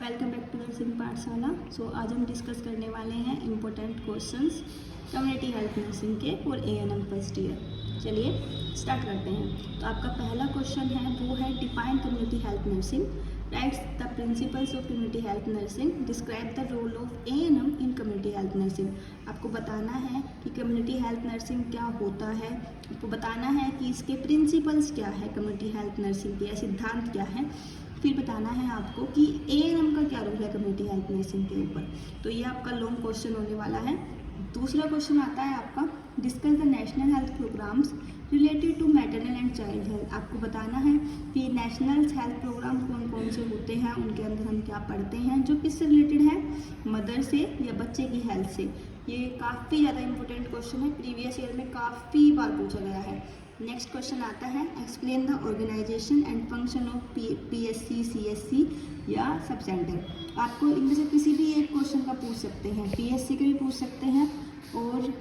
Welcome back to nursing पाठशाला। सो आज हम डिस्कस करने वाले हैं important questions community health nursing के और एएनएम फर्स्ट ईयर। चलिए स्टार्ट करते हैं। तो आपका पहला क्वेश्चन है वो है define community health nursing, writes the principles of community health nursing, describe the role of ANM in community health nursing. आपको बताना है कि कम्युनिटी हेल्थ नर्सिंग क्या होता है, आपको बताना है कि इसके प्रिंसिपल्स क्या है, कम्युनिटी हेल्थ नर्सिंग के सिद्धांत क्या है, फिर बताना है आपको कि एएनएम का क्या रोल है कम्युनिटी हेल्थ नर्सिंग के ऊपर। तो ये आपका लॉन्ग क्वेश्चन होने वाला है। दूसरा क्वेश्चन आता है आपका discuss the national health programmes related to maternal and child health. आपको बताना है कि नेशनल हेल्थ प्रोग्राम कौन कौन से होते हैं, उनके अंदर हम क्या पढ़ते हैं, जो किससे रिलेटेड है, मदर से या बच्चे की हेल्थ से। ये काफ़ी ज़्यादा इंपॉर्टेंट क्वेश्चन है, प्रीवियस ईयर में काफ़ी बार पूछा गया है। नेक्स्ट क्वेश्चन आता है explain the organisation and function of PSC CSC या सब सेंटर। आपको इनमें से किसी भी एक क्वेश्चन का पूछ सकते हैं, पीएससी के भी पूछ सकते हैं और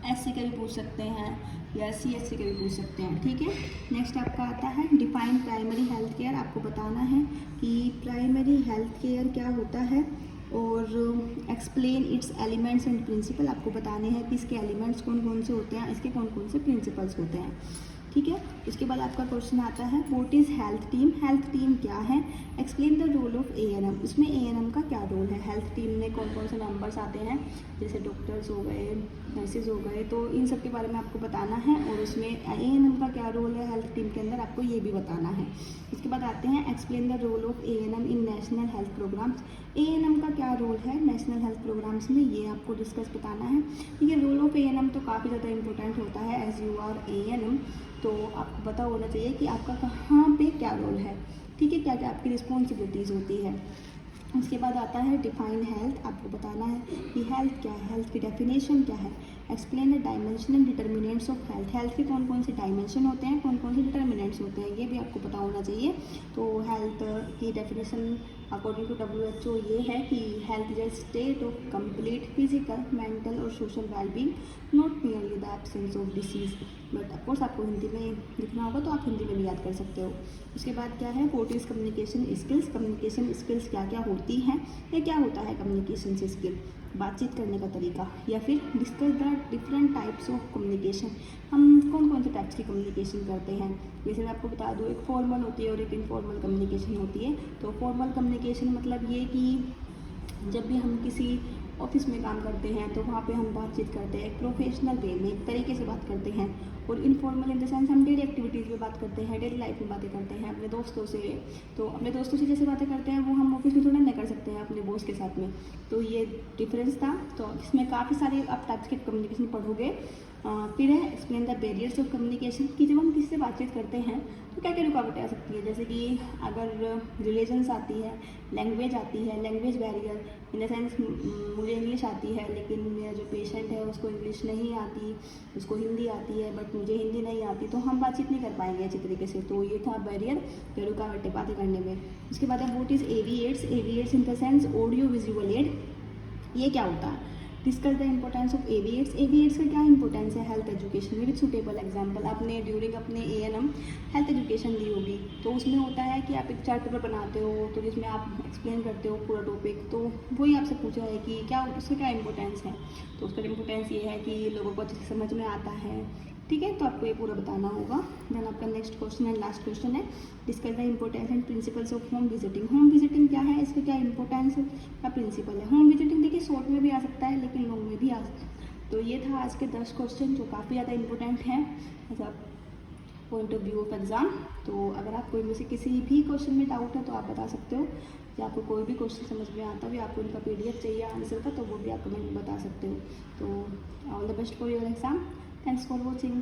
एससी के भी पूछ सकते हैं या सीएससी के भी पूछ सकते हैं, ठीक है। नेक्स्ट आपका आता है डिफाइन प्राइमरी हेल्थ केयर। आपको बताना है कि प्राइमरी हेल्थ केयर क्या होता है और explain its elements and principle. आपको बताने हैं कि इसके एलिमेंट्स कौन कौन से होते हैं, इसके कौन कौन से प्रिंसिपल्स होते हैं, ठीक है। इसके बाद आपका क्वेश्चन आता है what is health team, health team क्या है, explain the role of ANM. इसमें एएनएम का क्या रोल है, हेल्थ टीम में कौन कौन से मेंबर्स आते हैं, जैसे डॉक्टर्स हो गए, नर्सेज हो गए, तो इन सब के बारे में आपको बताना है और उसमें एएनएम का क्या रोल है हेल्थ टीम के अंदर, आपको ये भी बताना है। इसके बाद आते हैं explain the role of ANM in national health programmes. ANM का क्या रोल है नेशनल हेल्थ प्रोग्राम्स में, ये आपको डिस्कस बताना है। ठीक है, रोल ऑफ एएनएम तो काफ़ी ज़्यादा इंपॉर्टेंट होता है, एज यू आर एएनएम, तो आपको पता होना चाहिए कि आपका कहाँ पे क्या रोल है, ठीक है, क्या क्या आपकी रिस्पॉन्सिबिलिटीज़ होती है। उसके बाद आता है डिफाइन हेल्थ। आपको बताना है कि हेल्थ क्या है, हेल्थ की डेफिनेशन क्या है, explain the dimension and determinants of health. Health के कौन कौन से डायमेंशन होते हैं, कौन कौन से डिटर्मिनेंट्स होते हैं, ये भी आपको पता होना चाहिए। तो हेल्थ की डेफिनेशन अकॉर्डिंग टू WHO ये है कि health is a state of complete physical mental और social wellbeing, not merely the absence of disease. But of course आपको हिंदी में लिखना होगा तो आप हिंदी में भी याद कर सकते हो। उसके बाद क्या है what is communication skills. Communication skills क्या क्या होती हैं, या क्या होता है कम्युनिकेशन स्किल, बातचीत करने का तरीका, या फिर discuss the different types of communication. हम कौन कौन से टाइप्स की कम्युनिकेशन करते हैं, जैसे मैं आपको बता दूँ एक फॉर्मल होती है और एक इनफॉर्मल कम्युनिकेशन होती है। तो फॉर्मल कम्युनिकेशन मतलब ये कि जब भी हम किसी ऑफिस में काम करते हैं तो वहाँ पे हम बातचीत करते हैं एक प्रोफेशनल वे में, एक तरीके से बात करते हैं। और इनफॉर्मल इन द सेंस हम डेली एक्टिविटीज़ में बात करते हैं, डेली लाइफ में बातें करते हैं अपने दोस्तों से। तो अपने दोस्तों से जैसे बातें करते हैं वो हम ऑफिस में थोड़ा नहीं कर सकते हैं अपने बॉस के साथ में। तो ये डिफरेंस था। तो इसमें काफ़ी सारे आप टाइप्स के कम्युनिकेशन पढ़ोगे। फिर है explain the barriers of communication, कि जब हम किसी से बातचीत करते हैं तो क्या क्या रुकावटें आ सकती है, जैसे कि अगर रिलीजन्स आती है, लैंग्वेज आती है, language barrier in the sense मुझे इंग्लिश आती है लेकिन मेरा जो पेशेंट है उसको इंग्लिश नहीं आती, उसको हिंदी आती है बट मुझे हिंदी नहीं आती, तो हम बातचीत नहीं कर पाएंगे अच्छी तरीके से। तो ये था बैरियर या रुकावटें बातें करने में। उसके बाद है what is AV aids. AV aids in the sense audio visual aid, ये क्या होता है, discuss the importance of AV aids. AV aids का क्या इंपॉर्टेंस है हेल्थ एजुकेशन में, विद सुटेबल एग्जाम्पल। आपने ड्यूरिंग अपने एएनएम हेल्थ एजुकेशन ली होगी, तो उसमें होता है कि आप एक चार्ट पेपर बनाते हो तो जिसमें आप एक्सप्लेन करते हो पूरा टॉपिक, तो वही आपसे पूछा है कि क्या उसका क्या इंपॉर्टेंस है। तो उसका इंपॉर्टेंस ये है कि लोगों को अच्छे से समझ में आता है, ठीक है, तो आपको ये पूरा बताना होगा। देन आपका next question and last question है discuss the importance and principles of home visiting. Home visiting क्या है, इसका क्या इंपॉर्टेंस का प्रिंसिपल है। होम विजिटिंग देखिए शॉर्ट में भी आ सकता है लेकिन लॉन्ग में भी आ सकता है। तो ये था आज के 10 क्वेश्चन जो काफ़ी ज़्यादा इंपॉर्टेंट हैं as a point of view of exam. तो अगर आपको इनमें से किसी भी क्वेश्चन में डाउट है तो आप बता सकते हो, या आपको कोई भी क्वेश्चन समझ में आता है, आपको इनका PDF चाहिए आंसर का, तो वो भी आप कमेंट में बता सकते हो। तो all the best for your exam. Thanks for watching.